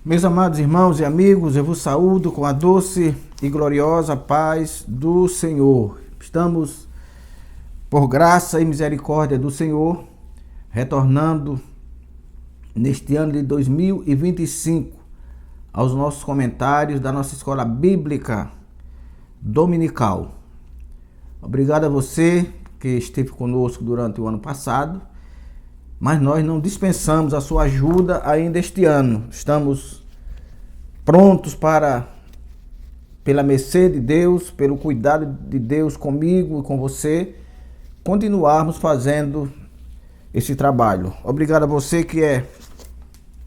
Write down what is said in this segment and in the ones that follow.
Meus amados irmãos e amigos, eu vos saúdo com a doce e gloriosa paz do Senhor. Estamos, por graça e misericórdia do Senhor, retornando neste ano de 2025 aos nossos comentários da nossa escola bíblica dominical. Obrigado a você que esteve conosco durante o ano passado, mas nós não dispensamos a sua ajuda ainda este ano. Estamos prontos para, pela mercê de Deus, pelo cuidado de Deus comigo e com você, continuarmos fazendo esse trabalho. Obrigado a você que é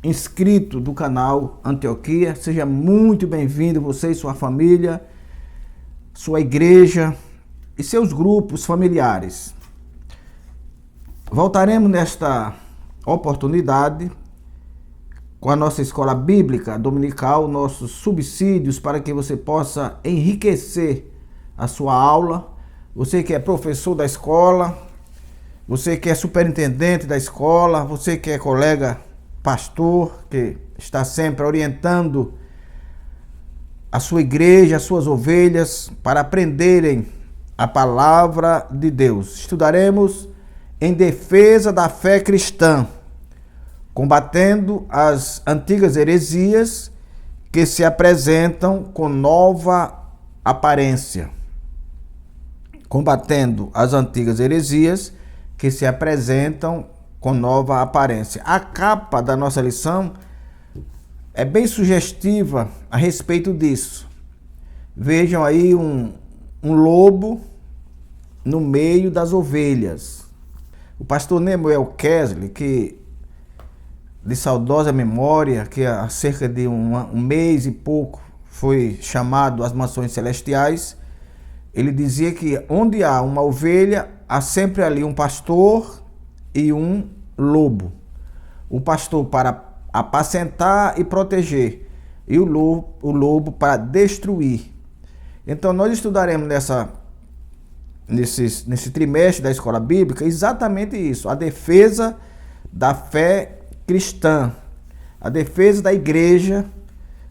inscrito do canal Antioquia. Seja muito bem-vindo, você e sua família, sua igreja e seus grupos familiares. Voltaremos nesta oportunidade com a nossa escola bíblica dominical, nossos subsídios para que você possa enriquecer a sua aula. Você que é professor da escola, você que é superintendente da escola, você que é colega pastor, que está sempre orientando a sua igreja, as suas ovelhas para aprenderem a palavra de Deus. Estudaremos em defesa da fé cristã, combatendo as antigas heresias que se apresentam com nova aparência. Combatendo as antigas heresias que se apresentam com nova aparência. A capa da nossa lição é bem sugestiva a respeito disso. Vejam aí um lobo no meio das ovelhas. O pastor Nemuel Kesley, que de saudosa memória, que há cerca de um mês e pouco foi chamado às mansões celestiais, ele dizia que onde há uma ovelha, há sempre ali um pastor e um lobo. O pastor para apacentar e proteger, e o lobo para destruir. Então nós estudaremos nesse trimestre da escola bíblica exatamente isso, a defesa da fé cristã, a defesa da igreja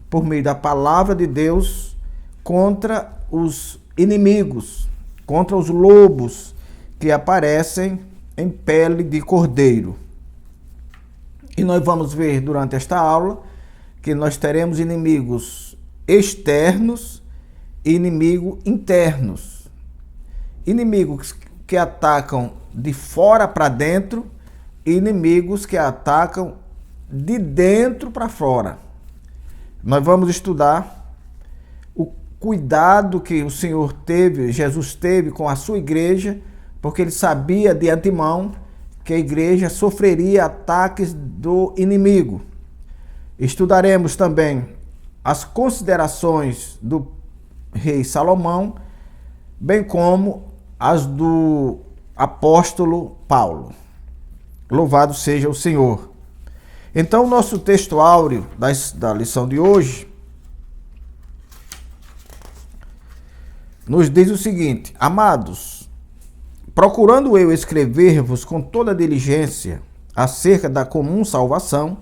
por meio da palavra de Deus contra os inimigos, contra os lobos que aparecem em pele de cordeiro. E nós vamos ver durante esta aula que nós teremos inimigos externos e inimigos internos. Inimigos que atacam de fora para dentro e inimigos que atacam de dentro para fora. Nós vamos estudar o cuidado que o Senhor teve, Jesus teve com a sua igreja, porque ele sabia de antemão que a igreja sofreria ataques do inimigo. Estudaremos também as considerações do rei Salomão, bem como as do apóstolo Paulo. Louvado seja o Senhor. Então, o nosso texto áureo da lição de hoje nos diz o seguinte: Amados, procurando eu escrever-vos com toda diligência acerca da comum salvação,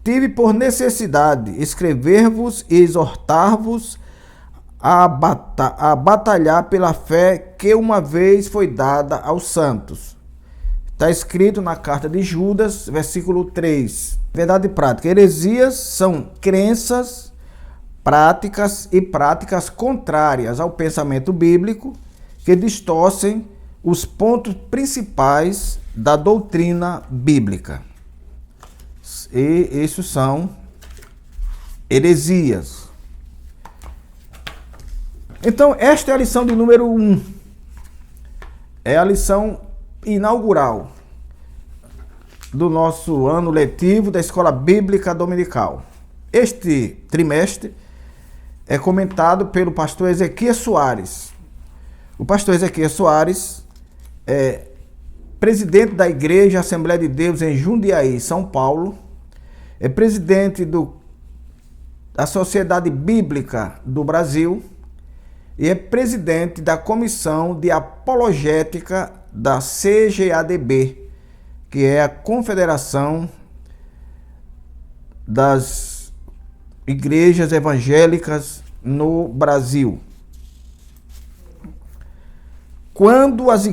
tive por necessidade escrever-vos e exortar-vos a batalhar pela fé que uma vez foi dada aos santos. Está escrito na carta de Judas, versículo 3. Verdade prática. Heresias são crenças, práticas e práticas contrárias ao pensamento bíblico que distorcem os pontos principais da doutrina bíblica. E esses são heresias. Então, esta é a lição de número 1. É a lição inaugural do nosso ano letivo da Escola Bíblica Dominical. Este trimestre é comentado pelo pastor Ezequias Soares. O pastor Ezequias Soares é presidente da Igreja Assembleia de Deus em Jundiaí, São Paulo, é presidente da Sociedade Bíblica do Brasil e é presidente da Comissão de Apologética da CGADB, que é a Confederação das igrejas evangélicas no Brasil. Quando as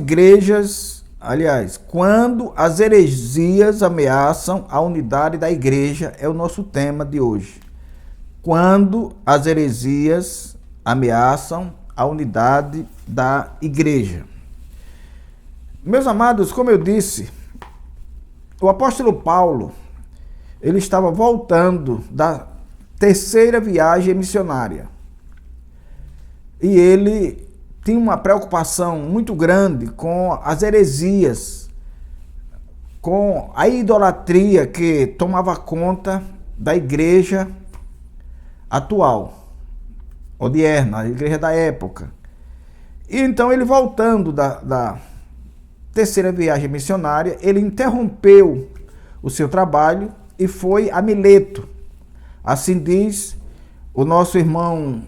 heresias ameaçam a unidade da igreja, é o nosso tema de hoje. Quando as heresias ameaçam a unidade da igreja. Meus amados, como eu disse, o apóstolo Paulo, ele estava voltando da terceira viagem missionária. E ele tinha uma preocupação muito grande com as heresias, com a idolatria que tomava conta da igreja atual, odierna, a igreja da época. E então ele, voltando da terceira viagem missionária, ele interrompeu o seu trabalho e foi a Mileto. Assim diz o nosso irmão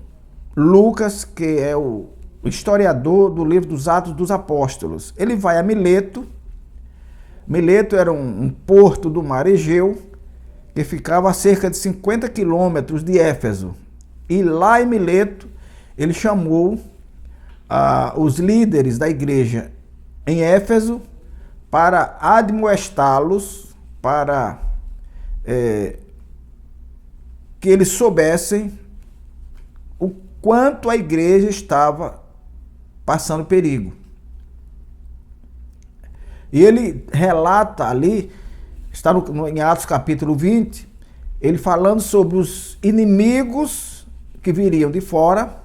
Lucas, que é o historiador do livro dos Atos dos Apóstolos. Ele vai a Mileto. Mileto era um porto do mar Egeu, que ficava a cerca de 50 quilômetros de Éfeso. E lá em Mileto, ele chamou os líderes da igreja em Éfeso para admoestá-los, para que eles soubessem o quanto a igreja estava passando perigo. E ele relata ali, está em Atos capítulo 20, ele falando sobre os inimigos que viriam de fora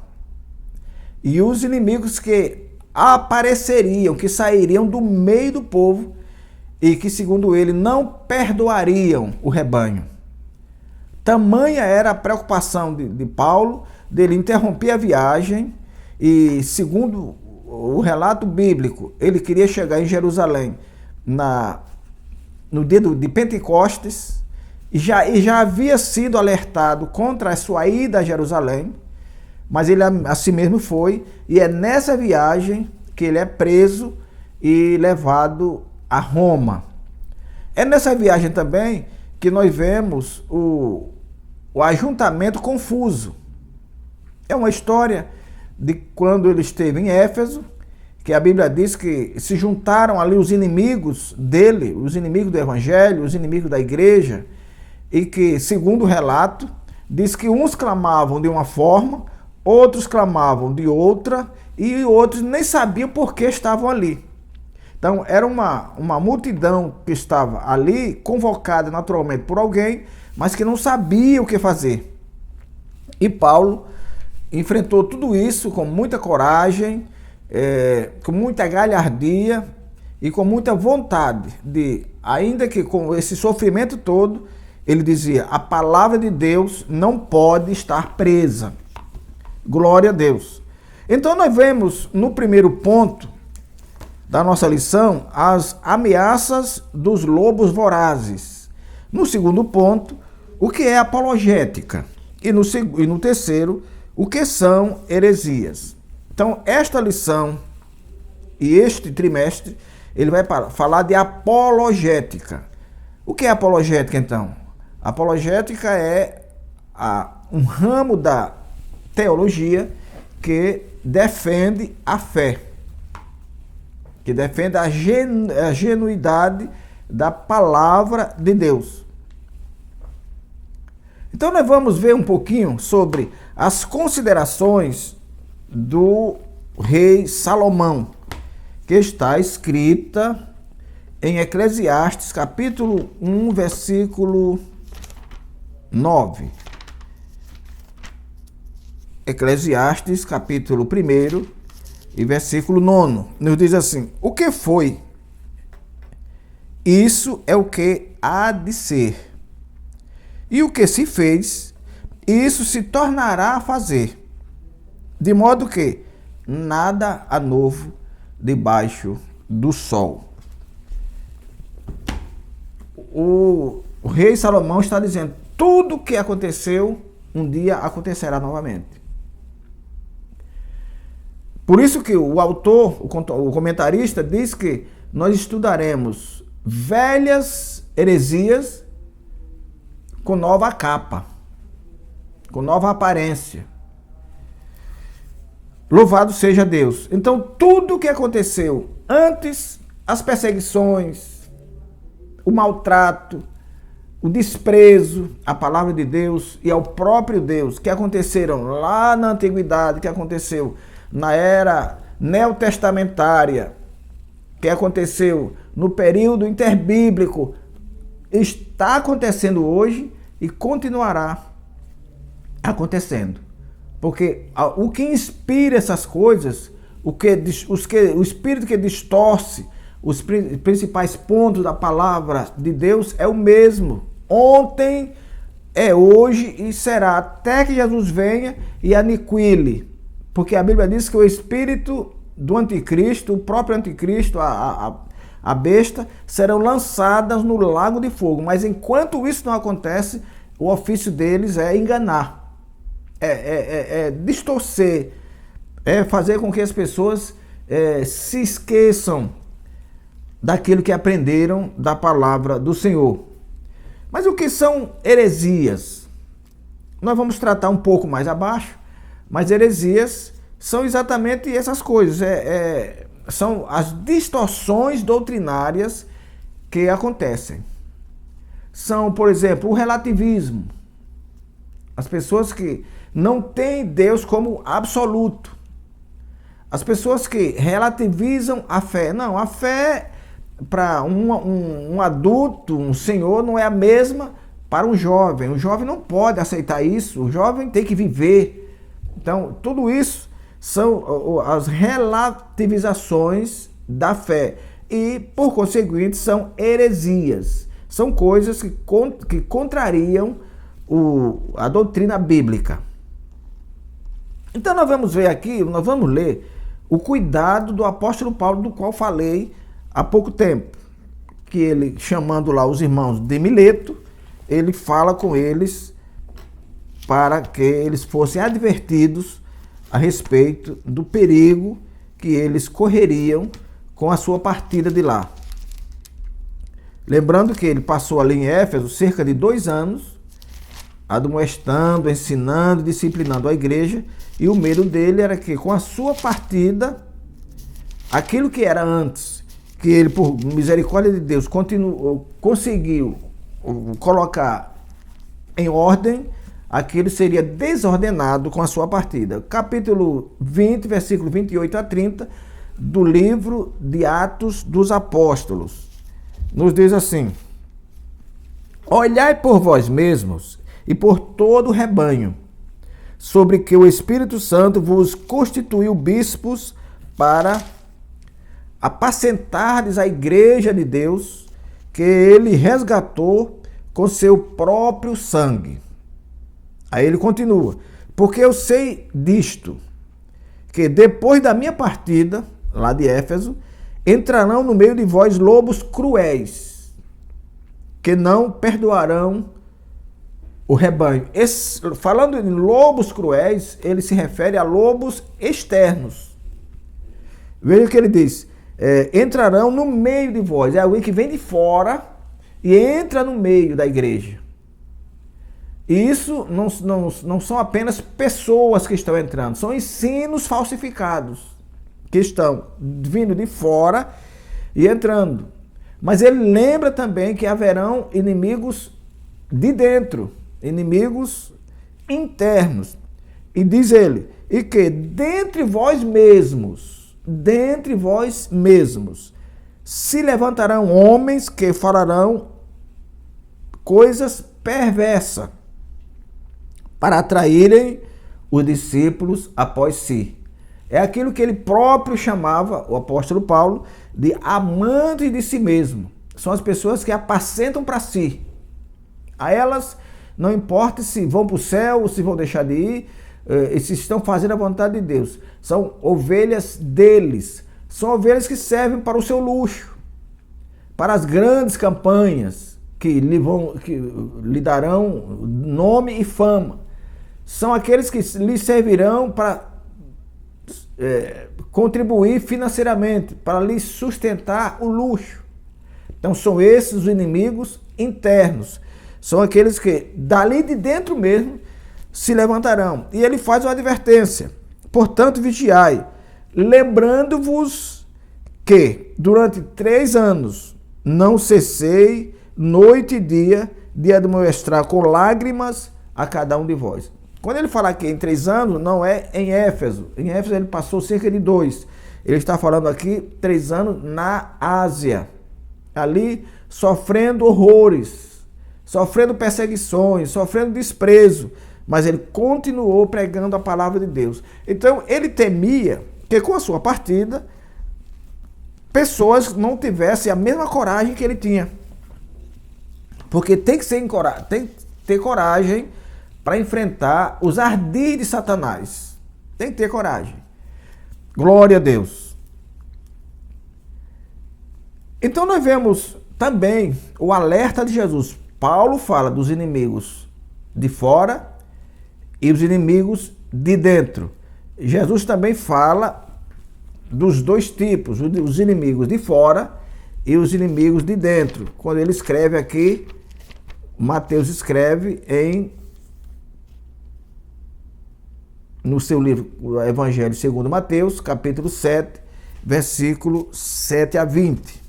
e os inimigos que apareceriam, que sairiam do meio do povo e que, segundo ele, não perdoariam o rebanho. Tamanha era a preocupação de Paulo, dele interromper a viagem e, segundo o relato bíblico, ele queria chegar em Jerusalém no dia de Pentecostes e já havia sido alertado contra a sua ida a Jerusalém, mas ele assim mesmo foi, e é nessa viagem que ele é preso e levado a Roma. É nessa viagem também que nós vemos o ajuntamento confuso. É uma história de quando ele esteve em Éfeso, que a Bíblia diz que se juntaram ali os inimigos dele, os inimigos do evangelho, os inimigos da igreja, e que, segundo o relato, diz que uns clamavam de uma forma, outros clamavam de outra, e outros nem sabiam por que estavam ali. Então, era uma multidão que estava ali, convocada naturalmente por alguém, mas que não sabia o que fazer. E Paulo enfrentou tudo isso com muita coragem, com muita galhardia e com muita vontade de, ainda que com esse sofrimento todo, ele dizia, a palavra de Deus não pode estar presa. Glória a Deus. Então nós vemos no primeiro ponto da nossa lição as ameaças dos lobos vorazes. No segundo ponto, o que é apologética. E no terceiro, o que são heresias. Então, esta lição e este trimestre, ele vai falar de apologética. O que é apologética, então? Apologética é um ramo da teologia que defende a fé, que defende a genuidade da palavra de Deus. Então nós vamos ver um pouquinho sobre as considerações do rei Salomão, que está escrita em Eclesiastes, capítulo 1, versículo 9. Eclesiastes, capítulo 1 e versículo 9. Nos diz assim, o que foi? Isso é o que há de ser. E o que se fez, isso se tornará a fazer. De modo que nada há novo debaixo do sol. O rei Salomão está dizendo, tudo o que aconteceu, um dia acontecerá novamente. Por isso que o autor, o comentarista, diz que nós estudaremos velhas heresias com nova capa. com nova aparência. Louvado seja Deus. Então, tudo o que aconteceu antes, as perseguições, o maltrato, o desprezo à palavra de Deus e ao próprio Deus, que aconteceram lá na antiguidade, que aconteceu na era neotestamentária, que aconteceu no período interbíblico, está acontecendo hoje e continuará acontecendo. Porque o que inspira essas coisas, o espírito que distorce os principais pontos da palavra de Deus é o mesmo. Ontem, é hoje e será, até que Jesus venha e aniquile. Porque a Bíblia diz que o espírito do anticristo, o próprio anticristo, a besta, serão lançadas no lago de fogo. Mas enquanto isso não acontece, o ofício deles é enganar. É distorcer, é fazer com que as pessoas se esqueçam daquilo que aprenderam da palavra do Senhor. Mas o que são heresias? Nós vamos tratar um pouco mais abaixo, mas heresias são exatamente essas coisas, são as distorções doutrinárias que acontecem. São, por exemplo, o relativismo. As pessoas que não têm Deus como absoluto. As pessoas que relativizam a fé. Não, a fé para um adulto, um senhor, não é a mesma para um jovem. O jovem não pode aceitar isso. O jovem tem que viver. Então, tudo isso são as relativizações da fé. E, por conseguinte, são heresias. São coisas que contrariam a doutrina bíblica. Então nós vamos ver aqui, nós vamos ler o cuidado do apóstolo Paulo, do qual falei há pouco tempo, que ele, chamando lá os irmãos de Mileto, ele fala com eles para que eles fossem advertidos a respeito do perigo que eles correriam com a sua partida de lá. Lembrando que ele passou ali em Éfeso cerca de 2 anos, admoestando, ensinando, disciplinando a igreja, e o medo dele era que com a sua partida, aquilo que era antes, que ele, por misericórdia de Deus, conseguiu colocar em ordem, aquilo seria desordenado com a sua partida. Capítulo 20, versículo 28 a 30, do livro de Atos dos Apóstolos, nos diz assim: olhai por vós mesmos e por todo o rebanho, sobre que o Espírito Santo vos constituiu bispos para apacentardes a igreja de Deus, que ele resgatou com seu próprio sangue. Aí ele continua: porque eu sei disto, que depois da minha partida, lá de Éfeso, entrarão no meio de vós lobos cruéis, que não perdoarão o rebanho. Falando em lobos cruéis, ele se refere a lobos externos. Veja o que ele diz: entrarão no meio de vós. É alguém que vem de fora e entra no meio da igreja. E isso não são apenas pessoas que estão entrando, são ensinos falsificados que estão vindo de fora e entrando. Mas ele lembra também que haverão inimigos de dentro, inimigos internos. E diz ele: e que dentre vós mesmos, se levantarão homens que falarão coisas perversas para atraírem os discípulos após si. É aquilo que ele próprio chamava, o apóstolo Paulo, de amantes de si mesmo. São as pessoas que apacentam para si. A elas não importa se vão para o céu ou se vão deixar de ir, e se estão fazendo a vontade de Deus. São ovelhas deles. São ovelhas que servem para o seu luxo, para as grandes campanhas que lhe darão nome e fama. São aqueles que lhe servirão para contribuir financeiramente, para lhe sustentar o luxo. Então são esses os inimigos internos. São aqueles que, dali de dentro mesmo, se levantarão. E ele faz uma advertência. Portanto, vigiai, lembrando-vos que durante 3 anos não cessei, noite e dia, de admoestar com lágrimas a cada um de vós. Quando ele fala aqui em 3 anos, não é em Éfeso. Em Éfeso ele passou cerca de 2. Ele está falando aqui 3 anos na Ásia. Ali sofrendo horrores, sofrendo perseguições, sofrendo desprezo. Mas ele continuou pregando a palavra de Deus. Então ele temia que com a sua partida, pessoas não tivessem a mesma coragem que ele tinha. Porque tem que ter coragem para enfrentar os ardis de Satanás. Tem que ter coragem. Glória a Deus. Então nós vemos também o alerta de Jesus. Paulo fala dos inimigos de fora e os inimigos de dentro. Jesus também fala dos 2 tipos, os inimigos de fora e os inimigos de dentro. Quando ele escreve aqui, Mateus escreve no seu livro, o Evangelho segundo Mateus, capítulo 7, versículo 7 a 20.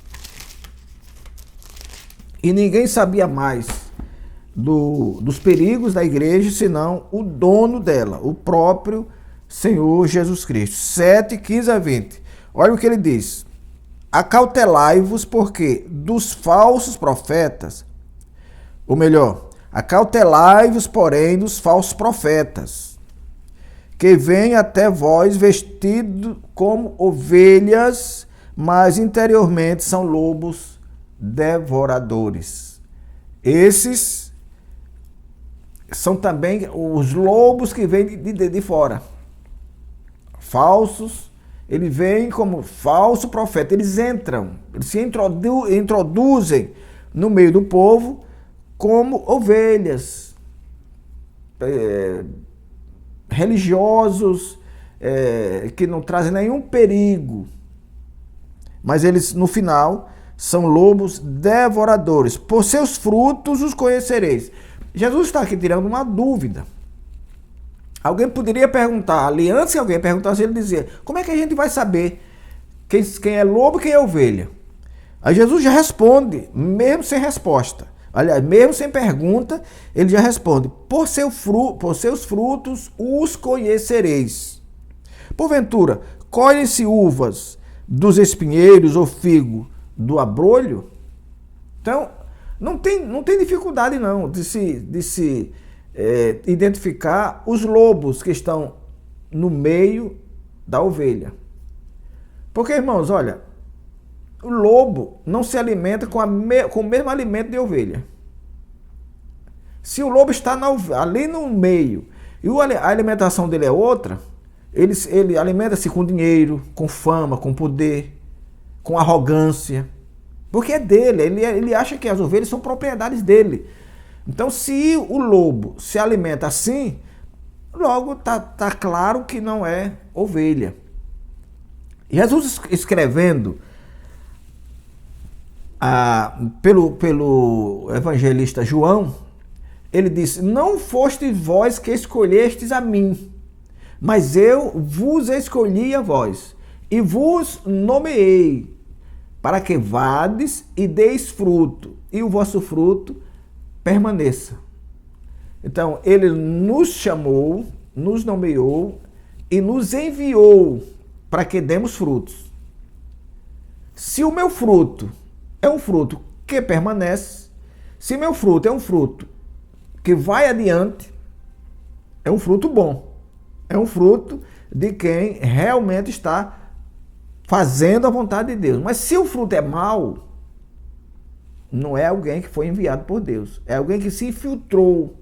E ninguém sabia mais dos perigos da igreja, senão o dono dela, o próprio Senhor Jesus Cristo. 7, 15 a 20. Olha o que ele diz. Acautelai-vos, porque dos falsos profetas, ou melhor, acautelai-vos, porém, dos falsos profetas, que vêm até vós vestidos como ovelhas, mas interiormente são lobos devoradores. Esses são também os lobos que vêm de fora. Falsos, eles vêm como falso profeta. Eles entram, eles se introduzem no meio do povo como ovelhas, religiosos, que não trazem nenhum perigo. Mas eles, no final, são lobos devoradores. Por seus frutos os conhecereis. Jesus está aqui tirando uma dúvida. Alguém poderia perguntar, ali antes que alguém perguntasse, ele dizia, como é que a gente vai saber quem é lobo e quem é ovelha? Aí Jesus já responde, mesmo sem resposta. Aliás, mesmo sem pergunta, ele já responde, por seus frutos os conhecereis. Porventura, colhem-se uvas dos espinheiros ou figo do abrolho? Então, não tem dificuldade não de se identificar os lobos que estão no meio da ovelha. Porque, irmãos, olha, o lobo não se alimenta com o mesmo alimento de ovelha. Se o lobo está ali no meio e a alimentação dele é outra, ele alimenta-se com dinheiro, com fama, com poder, com arrogância. Porque é dele, ele acha que as ovelhas são propriedades dele. Então, se o lobo se alimenta assim, logo tá claro que não é ovelha. Jesus escrevendo pelo evangelista João, ele disse, não fostes vós que escolhestes a mim, mas eu vos escolhi a vós, e vos nomeei, para que vades e deis fruto, e o vosso fruto permaneça. Então, ele nos chamou, nos nomeou e nos enviou para que demos frutos. Se o meu fruto é um fruto que permanece, se meu fruto é um fruto que vai adiante, é um fruto bom. É um fruto de quem realmente está fazendo a vontade de Deus. Mas se o fruto é mau, não é alguém que foi enviado por Deus. É alguém que se infiltrou.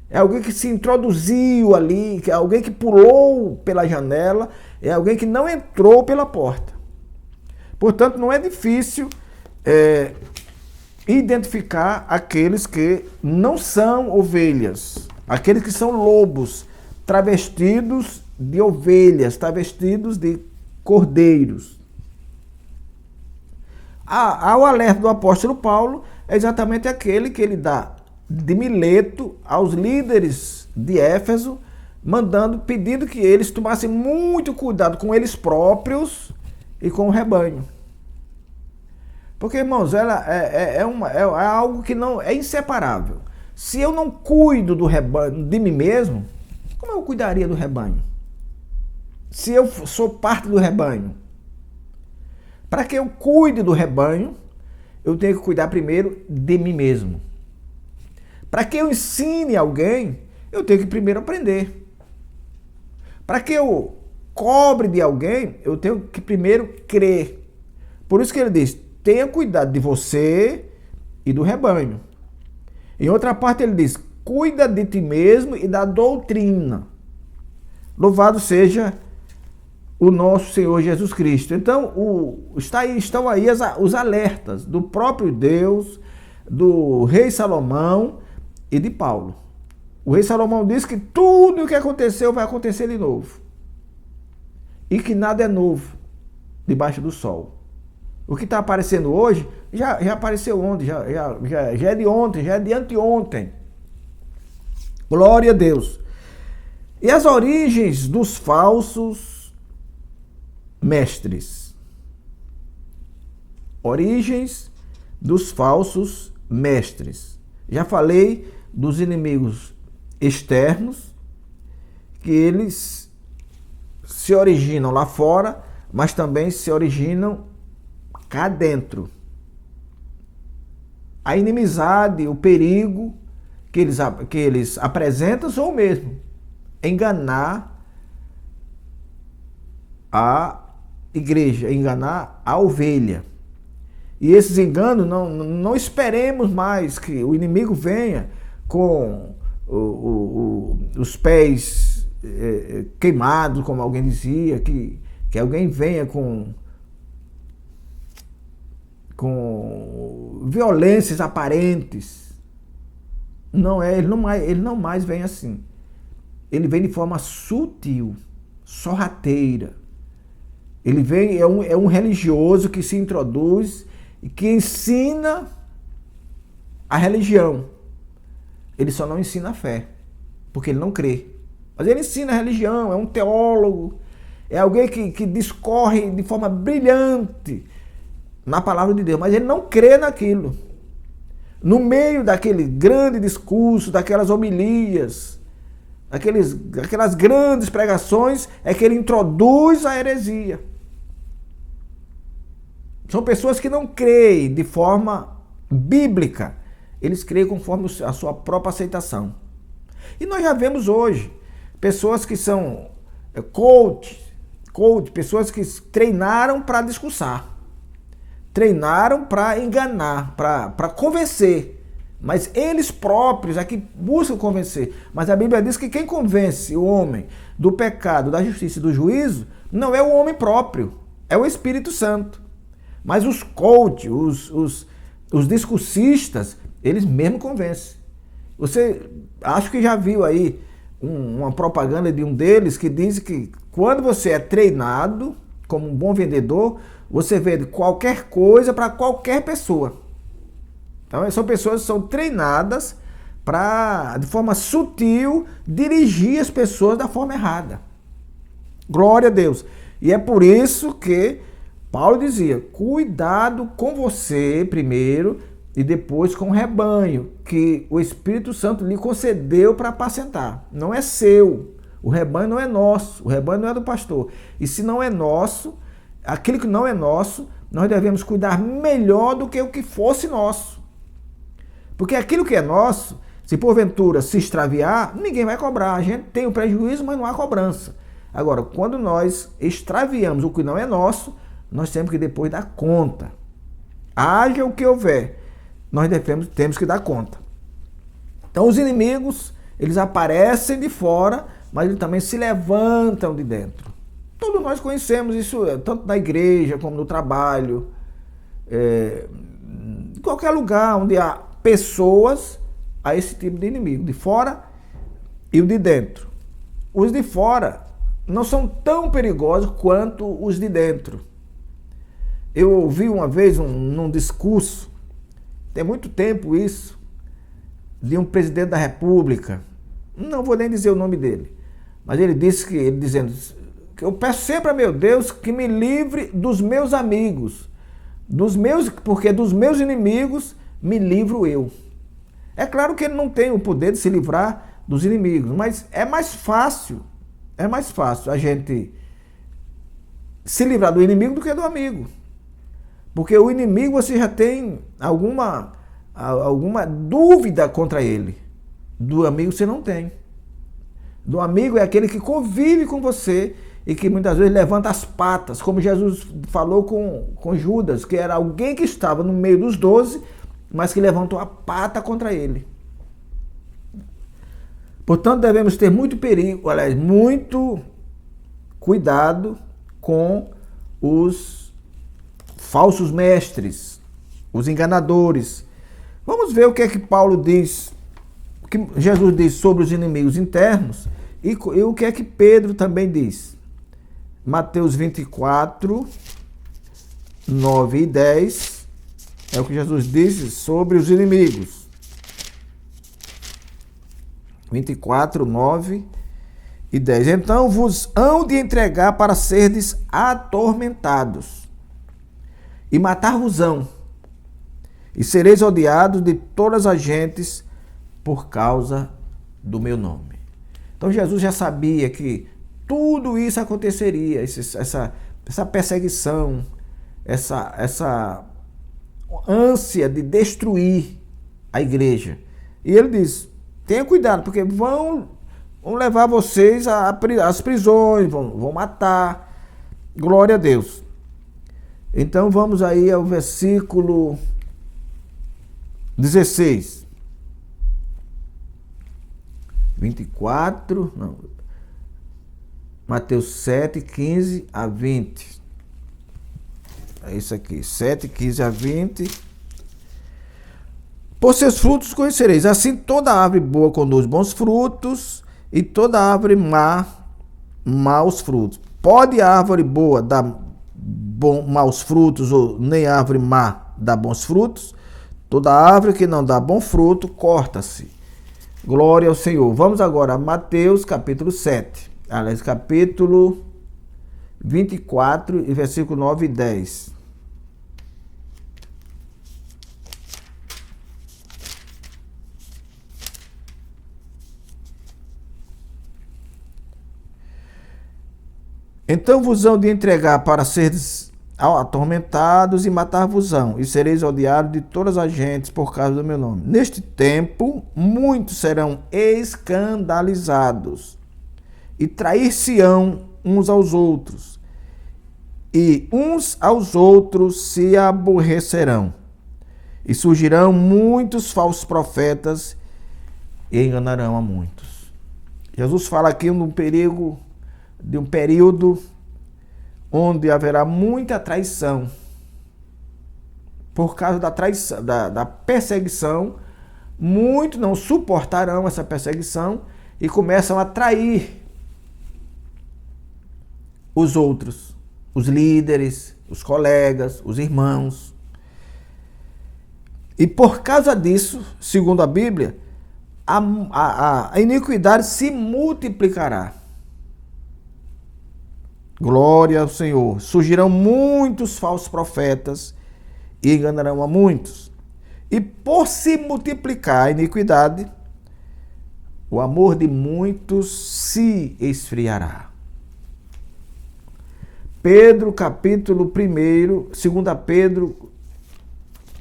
É alguém que se introduziu ali, é alguém que pulou pela janela, é alguém que não entrou pela porta. Portanto, não é difícil identificar aqueles que não são ovelhas, aqueles que são lobos, travestidos de ovelhas, travestidos de cordeiros. O alerta do apóstolo Paulo é exatamente aquele que ele dá de Mileto aos líderes de Éfeso, pedindo que eles tomassem muito cuidado com eles próprios e com o rebanho. Porque, irmãos, ela é algo que não é inseparável. Se eu não cuido do rebanho, de mim mesmo, como eu cuidaria do rebanho? Se eu sou parte do rebanho. Para que eu cuide do rebanho, eu tenho que cuidar primeiro de mim mesmo. Para que eu ensine alguém, eu tenho que primeiro aprender. Para que eu cobre de alguém, eu tenho que primeiro crer. Por isso que ele diz, tenha cuidado de você e do rebanho. Em outra parte ele diz, cuida de ti mesmo e da doutrina. Louvado seja o nosso Senhor Jesus Cristo. Então, estão aí os alertas do próprio Deus, do rei Salomão e de Paulo. O rei Salomão diz que tudo o que aconteceu vai acontecer de novo. E que nada é novo debaixo do sol. O que está aparecendo hoje já apareceu ontem, já é de ontem, já é de anteontem. Glória a Deus. E as origens dos falsos mestres. Origens dos falsos mestres. Já falei dos inimigos externos, que eles se originam lá fora, mas também se originam cá dentro. A inimizade, o perigo que eles apresentam são o mesmo. Enganar a igreja, enganar a ovelha. E esses enganos, não esperemos mais que o inimigo venha com os pés queimados, como alguém dizia, que alguém venha com violências aparentes. Ele não mais vem assim. Ele vem de forma sutil, sorrateira. Ele vem, é um religioso que se introduz e que ensina a religião. Ele só não ensina a fé, porque ele não crê. Mas ele ensina a religião, é um teólogo, é alguém que discorre de forma brilhante na palavra de Deus, mas ele não crê naquilo. No meio daquele grande discurso, daquelas homilias, aquelas grandes pregações, é que ele introduz a heresia. São pessoas que não creem de forma bíblica, eles creem conforme a sua própria aceitação. E nós já vemos hoje pessoas que são coach, pessoas que treinaram para discursar, treinaram para enganar, para convencer, mas eles próprios é que buscam convencer. Mas a Bíblia diz que quem convence o homem do pecado, da justiça e do juízo não é o homem próprio, é o Espírito Santo. Mas os coaches, os discursistas, eles mesmo convencem. Você acho que já viu aí uma propaganda de um deles que diz que quando você é treinado como um bom vendedor, você vende qualquer coisa para qualquer pessoa. Então são pessoas que são treinadas para, de forma sutil, dirigir as pessoas da forma errada. Glória a Deus. E é por isso que Paulo dizia, cuidado com você primeiro e depois com o rebanho, que o Espírito Santo lhe concedeu para apacentar. Não é seu, o rebanho não é nosso, o rebanho não é do pastor. E se não é nosso, aquilo que não é nosso, nós devemos cuidar melhor do que o que fosse nosso. Porque aquilo que é nosso, se porventura se extraviar, ninguém vai cobrar. A gente tem o prejuízo, mas não há cobrança. Agora, quando nós extraviamos o que não é nosso, nós temos que depois dar conta. Haja o que houver, nós temos que dar conta. Então os inimigos, eles aparecem de fora, mas eles também se levantam de dentro. Todos nós conhecemos isso, tanto na igreja como no trabalho, em qualquer lugar onde há pessoas, há esse tipo de inimigo, de fora e o de dentro. Os de fora não são tão perigosos quanto os de dentro. Eu ouvi uma vez num discurso, tem muito tempo isso, de um presidente da República, Não vou nem dizer o nome dele. Mas ele disse que, ele dizendo, que eu peço sempre a meu Deus que me livre dos meus amigos, porque dos meus inimigos me livro eu. É claro que ele não tem o poder de se livrar dos inimigos, mas é mais fácil a gente se livrar do inimigo do que do amigo. Porque o inimigo você já tem alguma dúvida contra ele. Do amigo você não tem. Do amigo é aquele que convive com você e que muitas vezes levanta as patas, como Jesus falou com Judas, que era alguém que estava no meio dos 12, mas que levantou a pata contra ele. Portanto, devemos ter muito cuidado com os falsos mestres, os enganadores. Vamos ver o que é que Paulo diz, o que Jesus diz sobre os inimigos internos e o que é que Pedro também diz. Mateus 24, 9 e 10 é o que Jesus disse sobre os inimigos. 24, 9 e 10. Então vos hão de entregar para serdes atormentados, e matar-vos-ão, e sereis odiados de todas as gentes por causa do meu nome. Então Jesus já sabia que tudo isso aconteceria, essa perseguição, essa ânsia de destruir a igreja. E ele diz, tenha cuidado, porque vão levar vocês às prisões, vão matar. Glória a Deus. Então vamos aí ao versículo 16. 24, não. Mateus 7, 15 a 20. É isso aqui, 7, 15 a 20. Por seus frutos conhecereis. Assim toda árvore boa conduz bons frutos, e toda árvore má, maus frutos. Pode a árvore boa dar maus frutos, ou nem a árvore má dar bons frutos? Toda árvore que não dá bom fruto, corta-se. Glória ao Senhor. Vamos agora a Mateus capítulo 7. Aliás, capítulo 24, e versículo 9 e 10. Então vos hão de entregar para seres atormentados e matar-vos-ão, e sereis odiados de todas as gentes por causa do meu nome. Neste tempo, muitos serão escandalizados, e trair-se-ão uns aos outros, e uns aos outros se aborrecerão. E surgirão muitos falsos profetas e enganarão a muitos. Jesus fala aqui de um período onde haverá muita traição. Por causa da traição, da perseguição, muitos não suportarão essa perseguição e começam a trair os outros, os líderes, os colegas, os irmãos. E por causa disso, segundo a Bíblia, a iniquidade se multiplicará. Glória ao Senhor. Surgirão muitos falsos profetas e enganarão a muitos. E por se multiplicar a iniquidade, o amor de muitos se esfriará. Pedro, capítulo 1, 2 Pedro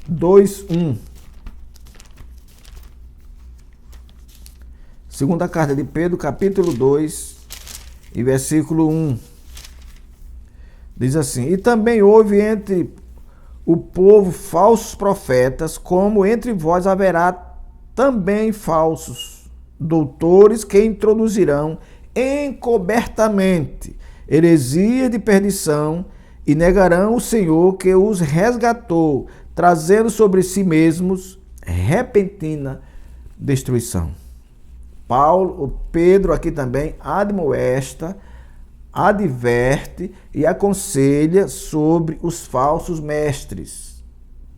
2, 1. Segunda carta de Pedro, capítulo 2, e versículo 1. Diz assim: e também houve entre o povo falsos profetas, como entre vós haverá também falsos doutores que introduzirão encobertamente heresia de perdição e negarão o Senhor que os resgatou, trazendo sobre si mesmos repentina destruição. Pedro aqui também admoesta, adverte e aconselha sobre os falsos mestres.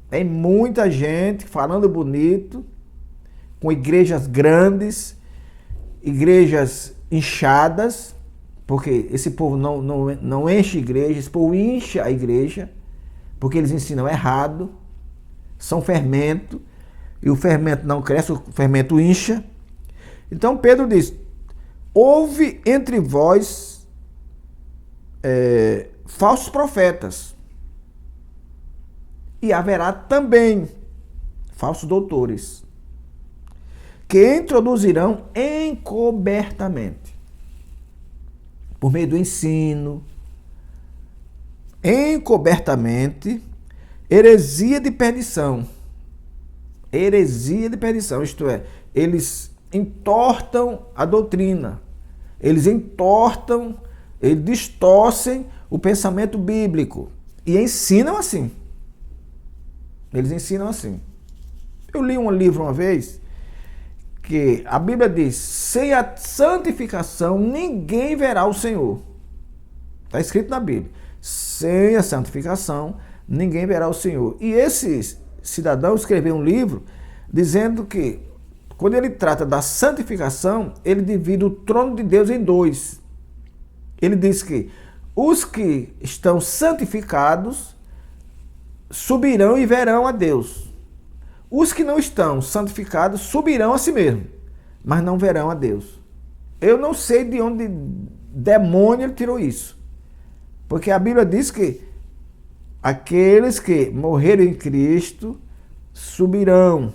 Tem muita gente falando bonito, com igrejas grandes, igrejas inchadas, porque esse povo não enche a igreja, esse povo incha a igreja, porque eles ensinam errado, são fermento, e o fermento não cresce, o fermento incha. Então Pedro diz, houve entre vós falsos profetas, e haverá também falsos doutores, que introduzirão encobertamente, por meio do ensino, encobertamente, heresia de perdição. Heresia de perdição, isto é, eles entortam a doutrina, eles distorcem o pensamento bíblico e ensinam assim. Eles ensinam assim. Eu li um livro uma vez que a Bíblia diz, sem a santificação ninguém verá o Senhor. Está escrito na Bíblia. Sem a santificação ninguém verá o Senhor. E esse cidadão escreveu um livro dizendo que, quando ele trata da santificação, ele divide o trono de Deus em dois. Ele diz que os que estão santificados subirão e verão a Deus. Os que não estão santificados subirão a si mesmo, mas não verão a Deus. Eu não sei de onde demônio ele tirou isso. Porque a Bíblia diz que aqueles que morreram em Cristo subirão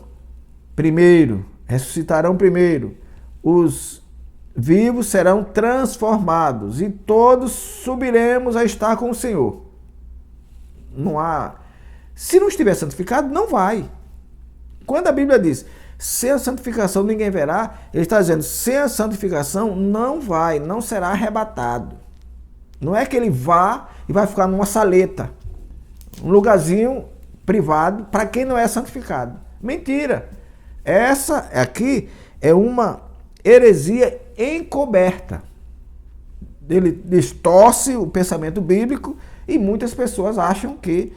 primeiro, ressuscitarão primeiro. Os vivos serão transformados e todos subiremos a estar com o Senhor. Não há... Se não estiver santificado, não vai. Quando a Bíblia diz, sem a santificação ninguém verá, ele está dizendo, sem a santificação não vai, não será arrebatado. Não é que ele vá e vai ficar numa saleta, um lugarzinho privado para quem não é santificado. Mentira! Essa aqui é uma heresia encoberta. Ele distorce o pensamento bíblico e muitas pessoas acham que,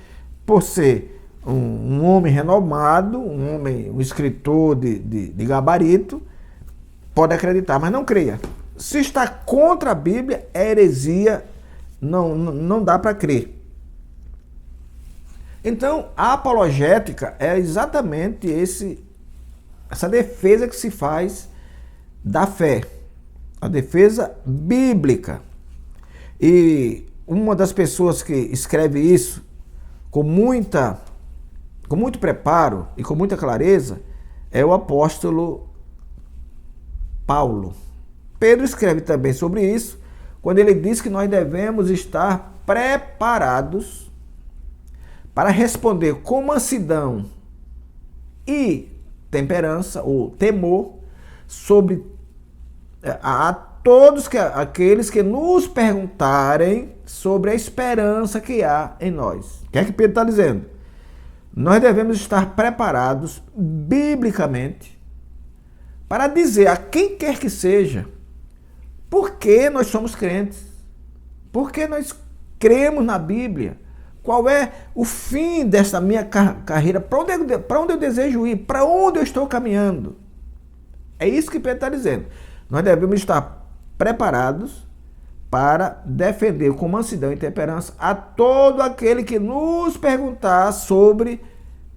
por ser um homem renomado, um escritor de gabarito, pode acreditar, mas não creia. Se está contra a Bíblia, é heresia, não dá para crer. Então, a apologética é exatamente essa defesa que se faz da fé, a defesa bíblica. E uma das pessoas que escreve isso com muito preparo e com muita clareza é o apóstolo Paulo. Pedro escreve também sobre isso, quando ele diz que nós devemos estar preparados para responder com mansidão e temperança ou temor sobre a todos aqueles que nos perguntarem sobre a esperança que há em nós. O que é que Pedro está dizendo? Nós devemos estar preparados biblicamente para dizer a quem quer que seja por que nós somos crentes, por que nós cremos na Bíblia, qual é o fim dessa minha carreira, para onde eu desejo ir, para onde eu estou caminhando. É isso que Pedro está dizendo. Nós devemos estar preparados para defender com mansidão e temperança a todo aquele que nos perguntar sobre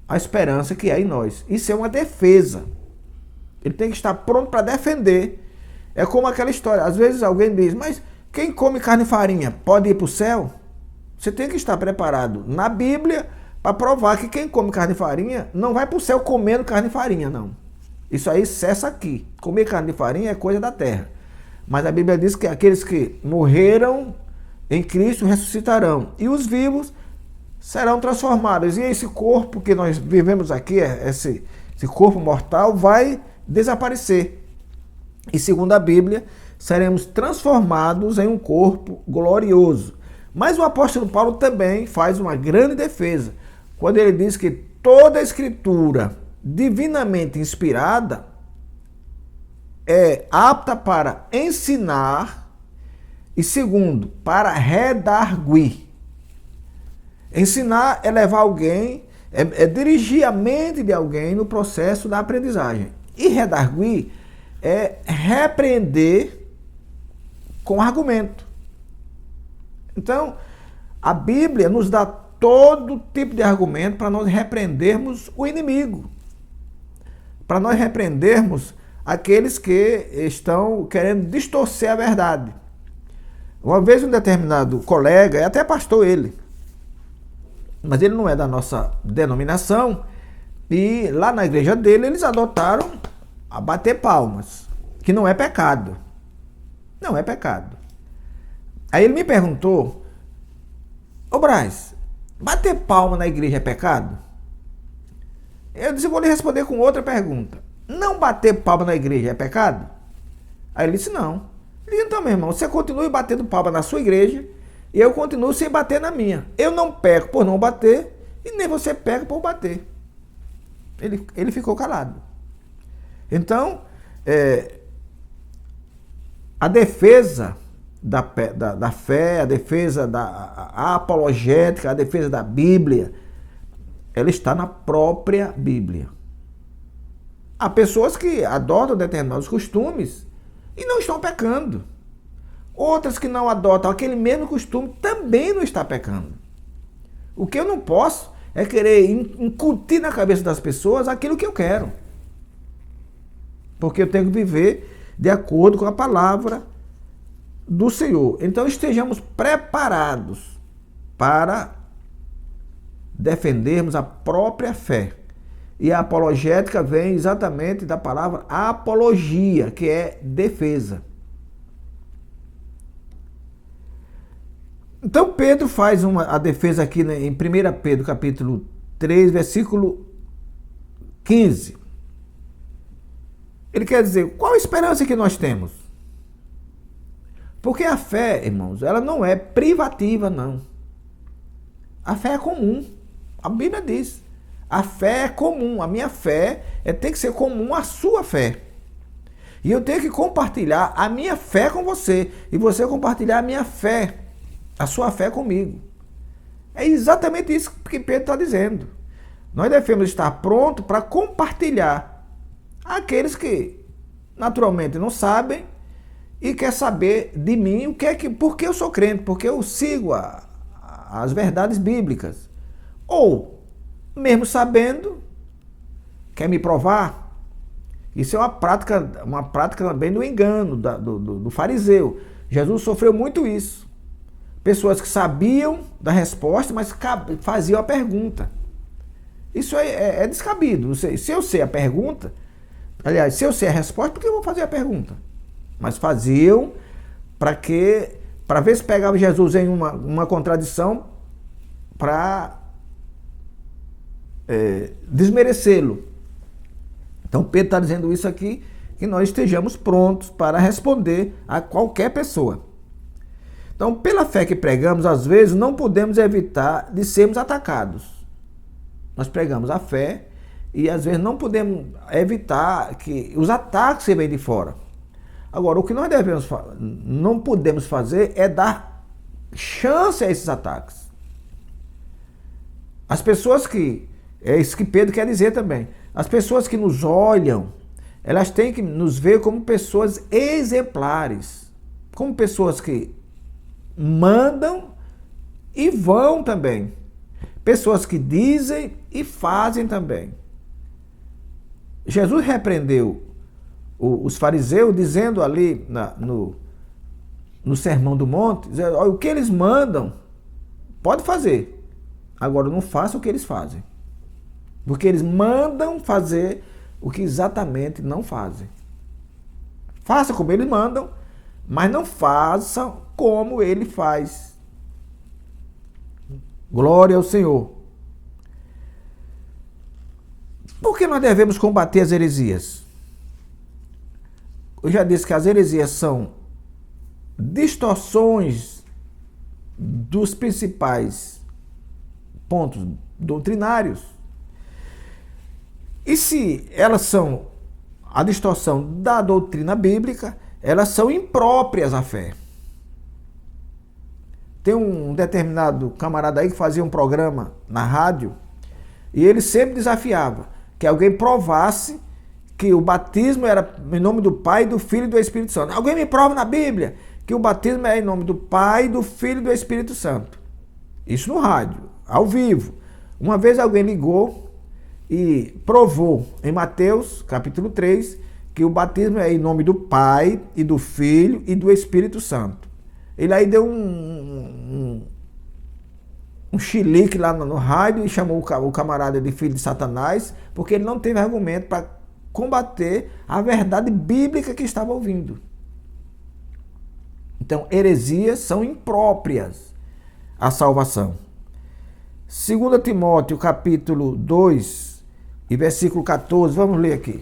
a esperança que há em nós. Isso é uma defesa. Ele tem que estar pronto para defender. É como aquela história. Às vezes alguém diz, mas quem come carne e farinha pode ir para o céu? Você tem que estar preparado na Bíblia para provar que quem come carne e farinha não vai para o céu comendo carne e farinha, não. Isso aí cessa aqui. Comer carne e farinha é coisa da terra. Mas a Bíblia diz que aqueles que morreram em Cristo ressuscitarão. E os vivos serão transformados. E esse corpo que nós vivemos aqui, esse corpo mortal, vai desaparecer. E segundo a Bíblia, seremos transformados em um corpo glorioso. Mas o apóstolo Paulo também faz uma grande defesa, quando ele diz que toda a escritura divinamente inspirada é apta para ensinar e, segundo, para redarguir. Ensinar é levar alguém, é dirigir a mente de alguém no processo da aprendizagem. E redarguir é repreender com argumento. Então, a Bíblia nos dá todo tipo de argumento para nós repreendermos o inimigo, para nós repreendermos aqueles que estão querendo distorcer a verdade. Uma vez um determinado colega, é até pastor ele, mas ele não é da nossa denominação, e lá na igreja dele eles adotaram a bater palmas, que não é pecado. Não é pecado. Aí ele me perguntou: ô Braz, bater palma na igreja é pecado? Eu disse: vou lhe responder com outra pergunta. Não bater palma na igreja é pecado? Aí ele disse: não. Eu disse: então, meu irmão, você continue batendo palma na sua igreja e eu continuo sem bater na minha. Eu não peco por não bater e nem você peca por bater. Ele ficou calado. Então, a defesa da fé, a defesa a apologética, a defesa da Bíblia, ela está na própria Bíblia. Há pessoas que adotam determinados costumes e não estão pecando. Outras que não adotam aquele mesmo costume também não estão pecando. O que eu não posso é querer incutir na cabeça das pessoas aquilo que eu quero. Porque eu tenho que viver de acordo com a palavra do Senhor. Então estejamos preparados para defendermos a própria fé. E a apologética vem exatamente da palavra apologia, que é defesa. Então Pedro faz a defesa aqui, né, em 1 Pedro capítulo 3, versículo 15. Ele quer dizer, qual a esperança que nós temos? Porque a fé, irmãos, ela não é privativa, não. A fé é comum. A Bíblia diz, a fé é comum. A minha fé tem que ser comum à sua fé. E eu tenho que compartilhar a minha fé com você. E você compartilhar a minha fé, a sua fé comigo. É exatamente isso que Pedro está dizendo. Nós devemos estar prontos para compartilhar aqueles que naturalmente não sabem e quer saber de mim por que eu sou crente, porque eu sigo as verdades bíblicas. Ou, mesmo sabendo, quer me provar. Isso é uma prática também do engano do fariseu. Jesus sofreu muito isso. Pessoas que sabiam da resposta, mas faziam a pergunta. Isso é descabido. Se eu sei a pergunta, aliás, se eu sei a resposta, por que eu vou fazer a pergunta? Mas faziam para ver se pegava Jesus em uma contradição, para desmerecê-lo. Então Pedro está dizendo isso aqui, que nós estejamos prontos para responder a qualquer pessoa. Então, pela fé que pregamos, às vezes não podemos evitar de sermos atacados. Nós pregamos a fé e às vezes não podemos evitar que os ataques se venham de fora. Agora, o que nós não podemos fazer é dar chance a esses ataques. As pessoas é isso que Pedro quer dizer também, as pessoas que nos olham, elas têm que nos ver como pessoas exemplares, como pessoas que mandam e vão também, pessoas que dizem e fazem também. Jesus repreendeu os fariseus dizendo ali no Sermão do Monte, dizendo, o que eles mandam, pode fazer, agora não faça o que eles fazem, porque eles mandam fazer o que exatamente não fazem. Faça como eles mandam, mas não faça como ele faz. Glória ao Senhor. Por que nós devemos combater as heresias? Eu já disse que as heresias são distorções dos principais pontos doutrinários. E se elas são a distorção da doutrina bíblica, elas são impróprias à fé. Tem um determinado camarada aí que fazia um programa na rádio e ele sempre desafiava que alguém provasse que o batismo era em nome do Pai, do Filho e do Espírito Santo. Alguém me prova na Bíblia que o batismo é em nome do Pai, do Filho e do Espírito Santo. Isso no rádio, ao vivo. Uma vez alguém ligou e provou em Mateus, capítulo 3, que o batismo é em nome do Pai e do Filho e do Espírito Santo. Ele aí deu um chilique lá no rádio e chamou o camarada de filho de Satanás, porque ele não teve argumento para combater a verdade bíblica que estava ouvindo. Então, heresias são impróprias à salvação. 2 Timóteo, capítulo 2, e versículo 14, vamos ler aqui.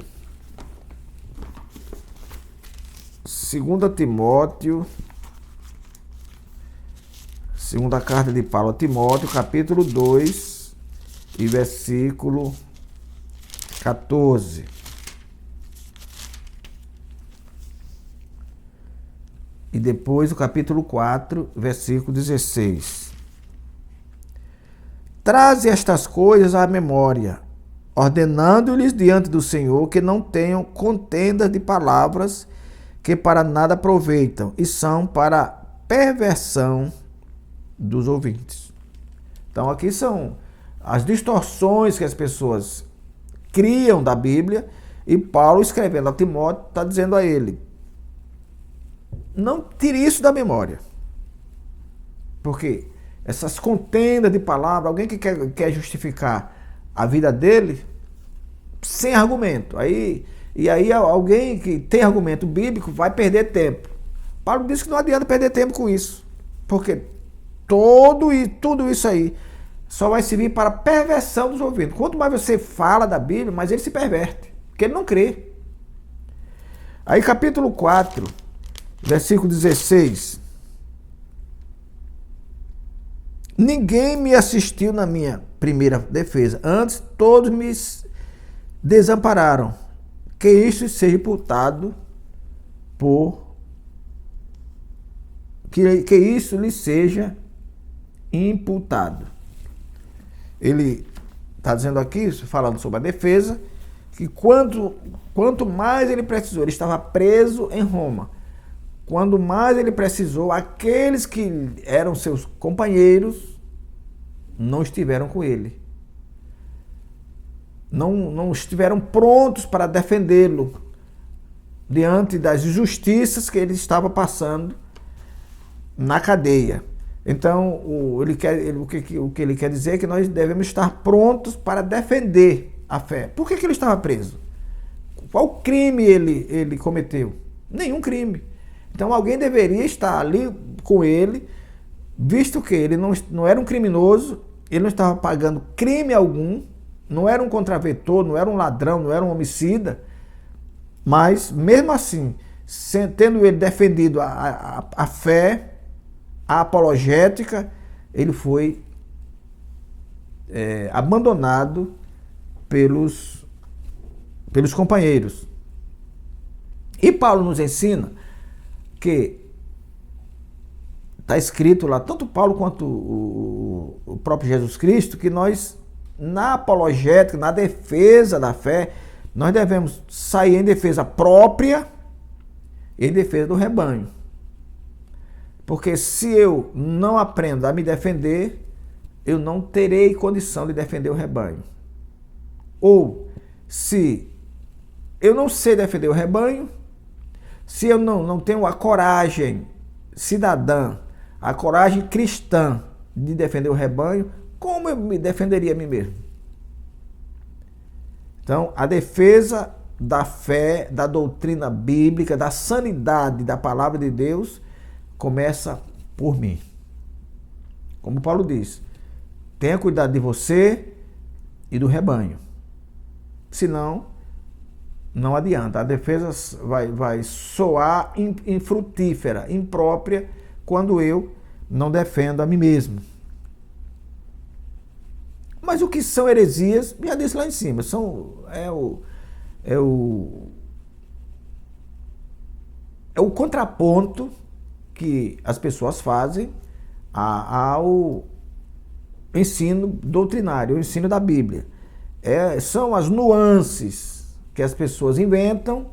2 Timóteo, segunda carta de Paulo a Timóteo, capítulo 2, e versículo 14. E depois o capítulo 4, versículo 16. Traze estas coisas à memória, ordenando-lhes diante do Senhor que não tenham contendas de palavras que para nada aproveitam e são para perversão dos ouvintes. Então aqui são as distorções que as pessoas criam da Bíblia, e Paulo, escrevendo a Timóteo, está dizendo a ele: não tire isso da memória. Porque essas contendas de palavra, alguém que quer justificar a vida dele sem argumento. E aí alguém que tem argumento bíblico vai perder tempo. Paulo diz que não adianta perder tempo com isso. Porque tudo isso aí só vai servir para perversão dos ouvintes. Quanto mais você fala da Bíblia, mais ele se perverte. Porque ele não crê. Aí capítulo 4, versículo 16. Ninguém me assistiu na minha primeira defesa. Antes, todos me desampararam. Que isso seja imputado que isso lhe seja imputado. Ele está dizendo aqui, falando sobre a defesa, que quanto mais ele precisou, ele estava preso em Roma. Quando mais ele precisou, aqueles que eram seus companheiros não estiveram com ele. Não estiveram prontos para defendê-lo diante das injustiças que ele estava passando na cadeia. Então, o que ele quer dizer é que nós devemos estar prontos para defender a fé. Por que ele estava preso? Qual crime ele cometeu? Nenhum crime. Então alguém deveria estar ali com ele, visto que ele não era um criminoso, ele não estava pagando crime algum, não era um contraventor, não era um ladrão, não era um homicida, mas mesmo assim, tendo ele defendido a fé, a apologética, ele foi abandonado pelos companheiros. E Paulo nos ensina que está escrito lá, tanto Paulo quanto o próprio Jesus Cristo, que nós, na apologética, na defesa da fé, nós devemos sair em defesa própria e em defesa do rebanho. Porque se eu não aprendo a me defender, eu não terei condição de defender o rebanho. Ou, se eu não sei defender o rebanho, se eu não tenho a coragem cidadã, a coragem cristã de defender o rebanho, como eu me defenderia a mim mesmo? Então, a defesa da fé, da doutrina bíblica, da sanidade da palavra de Deus, começa por mim. Como Paulo diz, tenha cuidado de você e do rebanho. Senão, não adianta. A defesa vai soar infrutífera, imprópria, quando eu não defendo a mim mesmo. Mas o que são heresias, já disse lá em cima, é o contraponto que as pessoas fazem ao ensino doutrinário, ao ensino da Bíblia. São as nuances que as pessoas inventam,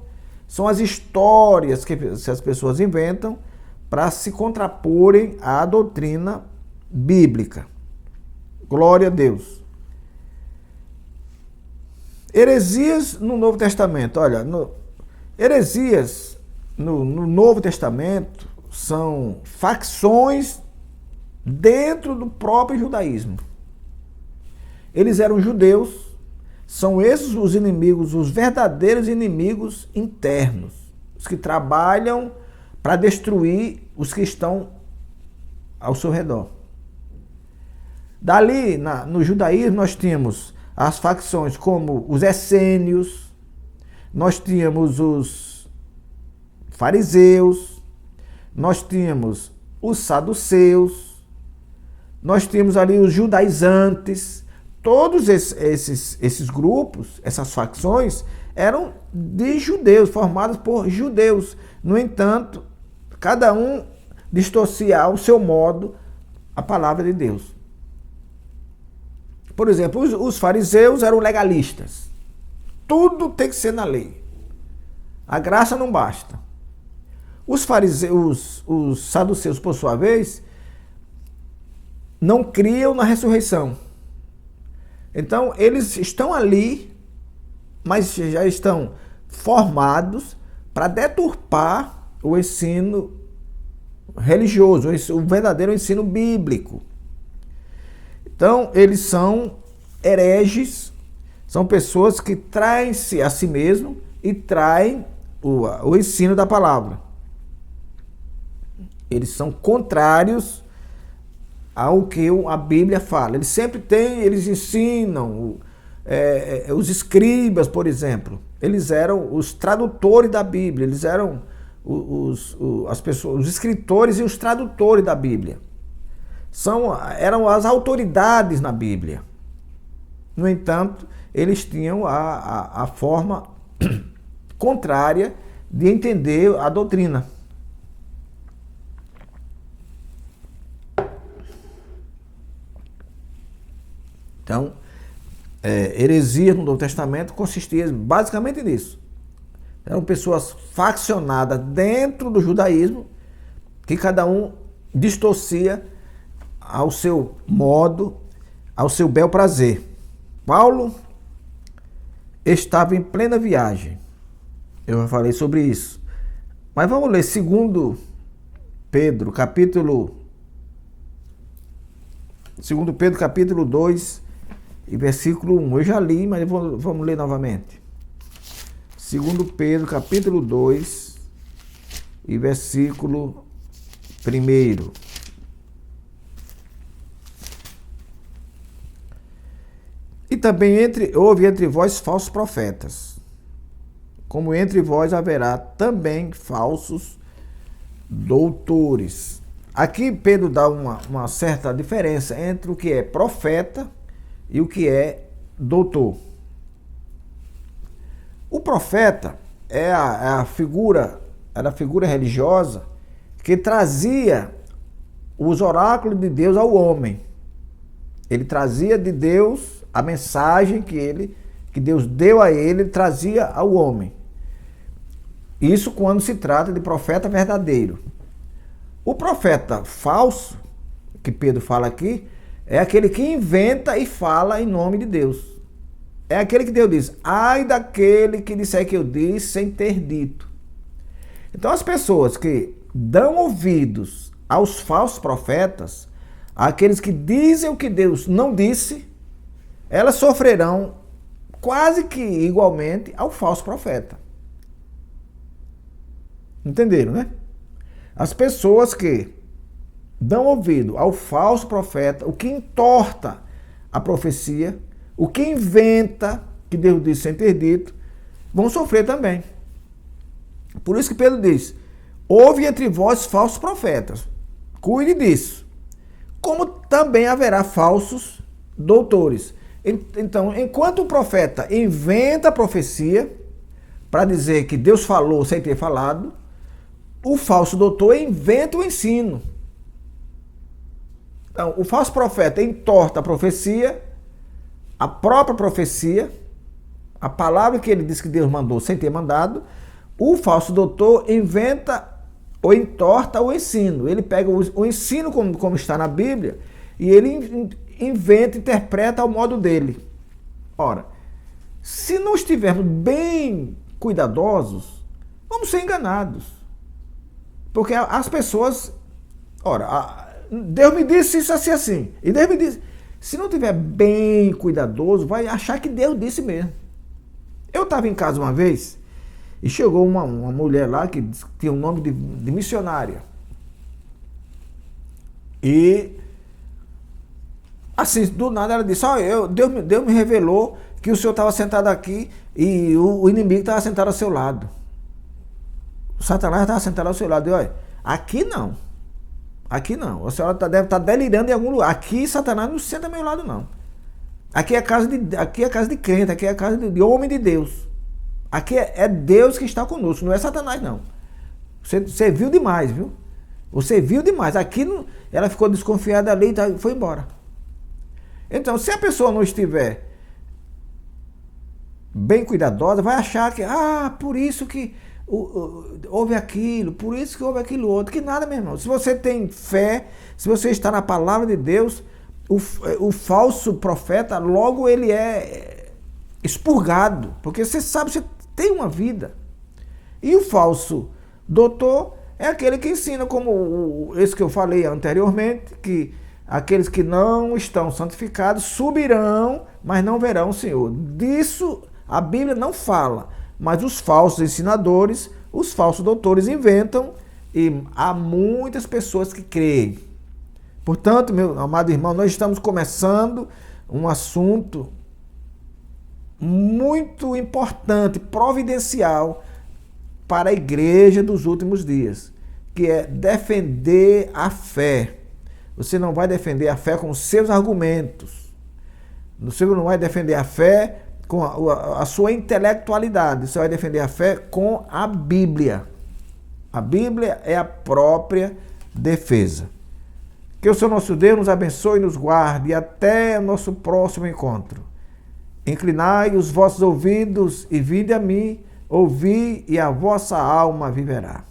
são as histórias que as pessoas inventam para se contraporem à doutrina bíblica. Glória a Deus. Heresias no Novo Testamento. Olha, heresias no Novo Testamento são facções dentro do próprio judaísmo. Eles eram judeus, são esses os inimigos, os verdadeiros inimigos internos, os que trabalham para destruir os que estão ao seu redor. Dali, no judaísmo, nós tínhamos as facções como os essênios, nós tínhamos os fariseus, nós tínhamos os saduceus, nós tínhamos ali os judaizantes. Todos esses grupos, essas facções, eram de judeus, formados por judeus. No entanto, cada um distorcia ao seu modo a palavra de Deus. Por exemplo, os fariseus eram legalistas. Tudo tem que ser na lei. A graça não basta. Os fariseus, os saduceus, por sua vez, não criam na ressurreição. Então, eles estão ali, mas já estão formados para deturpar o ensino religioso, o verdadeiro ensino bíblico. Então, eles são hereges, são pessoas que traem-se a si mesmo e traem o ensino da palavra. Eles são contrários ao que a Bíblia fala. Eles ensinam, os escribas, por exemplo, eles eram os tradutores da Bíblia, eles eram os escritores e os tradutores da Bíblia. Eram as autoridades na Bíblia. No entanto, eles tinham a forma contrária de entender a doutrina. Então, heresia no Novo Testamento consistia basicamente nisso. Eram pessoas faccionadas dentro do judaísmo, que cada um distorcia ao seu modo, ao seu bel prazer. Paulo estava em plena viagem. Eu já falei sobre isso. Mas vamos ler 2 Pedro, capítulo 2 e versículo 1. Eu já li, mas vamos ler novamente. 2 Pedro, capítulo 2 e versículo 1. E também houve entre vós falsos profetas, como entre vós haverá também falsos doutores. Aqui Pedro dá uma certa diferença entre o que é profeta e o que é doutor. O profeta era a figura religiosa que trazia os oráculos de Deus ao homem. Ele trazia de Deus a mensagem que Deus deu a ele trazia ao homem. Isso quando se trata de profeta verdadeiro. O profeta falso, que Pedro fala aqui, é aquele que inventa e fala em nome de Deus. É aquele que Deus diz, ai daquele que disser que eu disse sem ter dito. Então as pessoas que dão ouvidos aos falsos profetas, aqueles que dizem o que Deus não disse, elas sofrerão quase que igualmente ao falso profeta. Entenderam, né? As pessoas que dão ouvido ao falso profeta, o que entorta a profecia, o que inventa que Deus disse sem ter dito, vão sofrer também. Por isso que Pedro diz, houve entre vós falsos profetas, cuide disso. Como também haverá falsos doutores. Então, enquanto o profeta inventa a profecia para dizer que Deus falou sem ter falado, o falso doutor inventa o ensino. Então, o falso profeta entorta a profecia, a própria profecia, a palavra que ele disse que Deus mandou sem ter mandado, o falso doutor inventa ou entorta o ensino. Ele pega o ensino como está na Bíblia e ele inventa, interpreta ao modo dele. Ora, se não estivermos bem cuidadosos, vamos ser enganados. Porque as pessoas... Ora, Deus me disse isso assim, assim. E Deus me disse... Se não estiver bem cuidadoso, vai achar que Deus disse mesmo. Eu estava em casa uma vez e chegou uma mulher lá que tinha o nome de missionária. E assim, do nada ela disse, Deus me revelou que o senhor estava sentado aqui e o inimigo estava sentado ao seu lado. O Satanás estava sentado ao seu lado. E olha, aqui não. Aqui não. A senhora deve estar delirando em algum lugar. Aqui Satanás não senta ao meu lado, não. Aqui é casa de crente, aqui é casa de homem de Deus. Aqui é Deus que está conosco, não é Satanás, não. Você viu demais, viu? Você viu demais. Aqui não, ela ficou desconfiada ali e foi embora. Então, se a pessoa não estiver bem cuidadosa, vai achar que, por isso que houve aquilo, por isso que houve aquilo outro, que nada, meu irmão. Se você tem fé, se você está na palavra de Deus, o falso profeta, logo ele é expurgado, porque você sabe, você tem uma vida. E o falso doutor é aquele que ensina, como esse que eu falei anteriormente, que aqueles que não estão santificados subirão, mas não verão o Senhor. Disso a Bíblia não fala, mas os falsos ensinadores, os falsos doutores inventam e há muitas pessoas que creem. Portanto, meu amado irmão, nós estamos começando um assunto muito importante, providencial para a igreja dos últimos dias, que é defender a fé. Você não vai defender a fé com os seus argumentos. Você não vai defender a fé com a sua intelectualidade. Você vai defender a fé com a Bíblia. A Bíblia é a própria defesa. Que o Senhor nosso Deus nos abençoe e nos guarde. E até o nosso próximo encontro. Inclinai os vossos ouvidos e vinde a mim, ouvi e a vossa alma viverá.